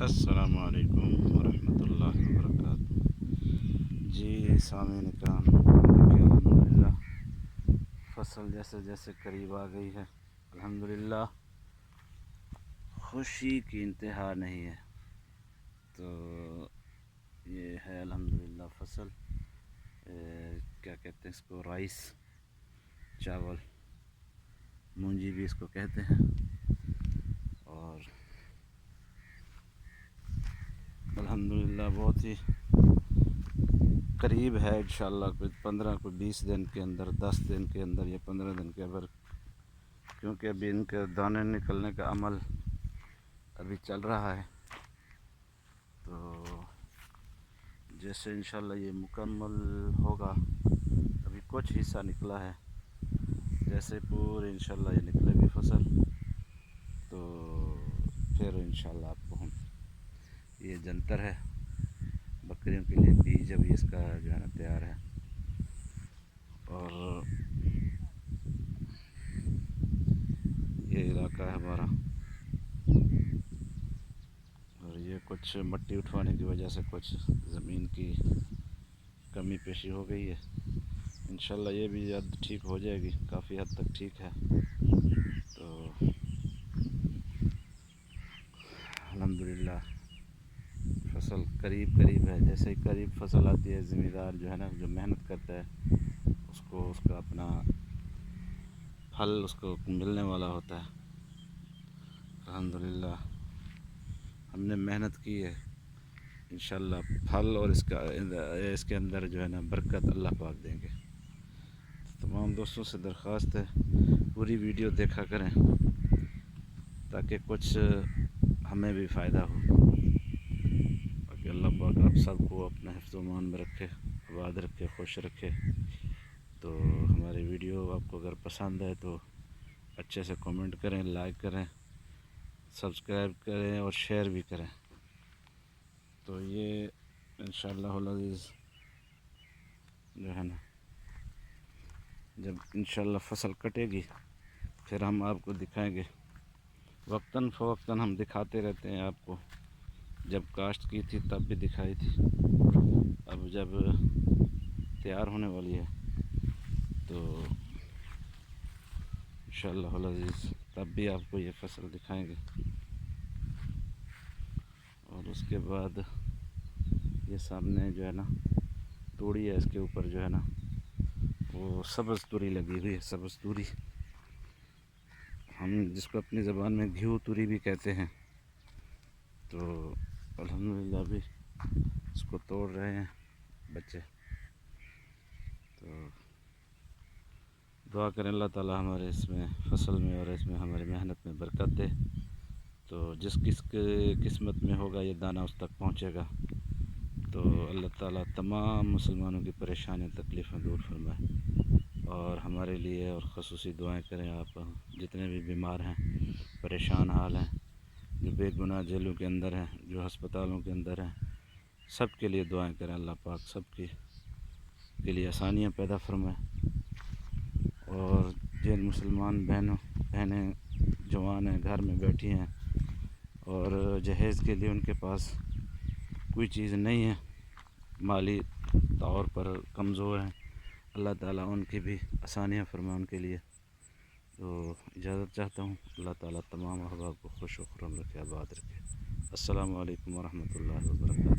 السلام علیکم ورحمۃ اللہ وبرکاتہ۔ جی سامعین اکرام، دیکھیے الحمدللہ فصل جیسے جیسے قریب آ گئی ہے، الحمدللہ خوشی کی انتہا نہیں ہے۔ تو یہ ہے الحمدللہ فصل، کیا کہتے ہیں اس کو، رائس، چاول، مونجی بھی اس کو کہتے ہیں۔ اور الحمدللہ بہت ہی قریب ہے، انشاءاللہ کوئی 15 کوئی 20 دن کے اندر، 10 دن کے اندر یا 15 دن کے اندر، کیونکہ ابھی ان کے دانے نکلنے کا عمل ابھی چل رہا ہے۔ تو جیسے انشاءاللہ یہ مکمل ہوگا، ابھی کچھ حصہ نکلا ہے، جیسے پورے انشاءاللہ یہ نکلے گی فصل، تو پھر انشاءاللہ آپ کو ہم یہ جنتر ہے بکریوں کے لیے بیج ابھی اس کا جو ہے نا تیار ہے۔ اور یہ علاقہ ہے ہمارا، اور یہ کچھ مٹی اٹھوانے کی وجہ سے کچھ زمین کی کمی پیشی ہو گئی ہے، انشاءاللہ یہ بھی اب ٹھیک ہو جائے گی، کافی حد تک ٹھیک ہے۔ تو الحمدللہ فصل قریب قریب ہے، جیسے ہی قریب فصل آتی ہے، ذمہ دار جو ہے نا، جو محنت کرتا ہے اس کو اس کا اپنا پھل اس کو ملنے والا ہوتا ہے۔ الحمدللہ ہم نے محنت کی ہے، انشاءاللہ پھل اور اس کے اندر جو ہے نا برکت اللہ پاک دیں گے۔ تمام دوستوں سے درخواست ہے پوری ویڈیو دیکھا کریں تاکہ کچھ ہمیں بھی فائدہ ہو، باقی اللہ پاک آپ سب کو اپنے حفظ و امان میں رکھے، آباد رکھے، خوش رکھے۔ تو ہماری ویڈیو آپ کو اگر پسند ہے تو اچھے سے کمنٹ کریں، لائک کریں، سبسکرائب کریں اور شیئر بھی کریں۔ تو یہ انشاءاللہ العزیز جو ہے نا، جب انشاءاللہ فصل کٹے گی پھر ہم آپ کو دکھائیں گے، وقتاً فوقتاً ہم دکھاتے رہتے ہیں آپ کو، جب کاشت کی تھی تب بھی دکھائی تھی، اب جب تیار ہونے والی ہے تو انشاءاللہ العزیز تب بھی آپ کو یہ فصل دکھائیں گے۔ اور اس کے بعد یہ سامنے جو ہے نا توڑی ہے، اس کے اوپر جو ہے نا وہ سبز توری لگی ہوئی ہے، سبز توری، ہم جس کو اپنی زبان میں گھیو توری بھی کہتے ہیں۔ تو الحمدللہ ابھی اس کو توڑ رہے ہیں بچے۔ تو دعا کریں اللہ تعالی ہمارے اس میں فصل میں اور اس میں ہماری محنت میں برکت دے، تو جس کس کے قسمت میں ہوگا یہ دانہ اس تک پہنچے گا۔ تو اللہ تعالیٰ تمام مسلمانوں کی پریشانیاں تکلیفیں دور فرمائے، اور ہمارے لیے اور خصوصی دعائیں کریں آپ جتنے بھی بیمار ہیں، پریشان حال ہیں، جو بے گناہ جیلوں کے اندر ہیں، جو ہسپتالوں کے اندر ہیں، سب کے لیے دعائیں کریں، اللہ پاک سب کے لیے آسانیاں پیدا فرمائے۔ اور جن مسلمان بہنیں جوان ہیں، گھر میں بیٹھی ہیں اور جہیز کے لیے ان کے پاس کوئی چیز نہیں ہے، مالی طور پر کمزور ہیں، اللہ تعالیٰ ان کی بھی آسانیاں فرمائے ان کے لیے۔ تو اجازت چاہتا ہوں، اللہ تعالیٰ تمام احباب کو خوش و خرم رکھے، آباد رکھے۔ السلام علیکم ورحمۃ اللہ وبرکاتہ۔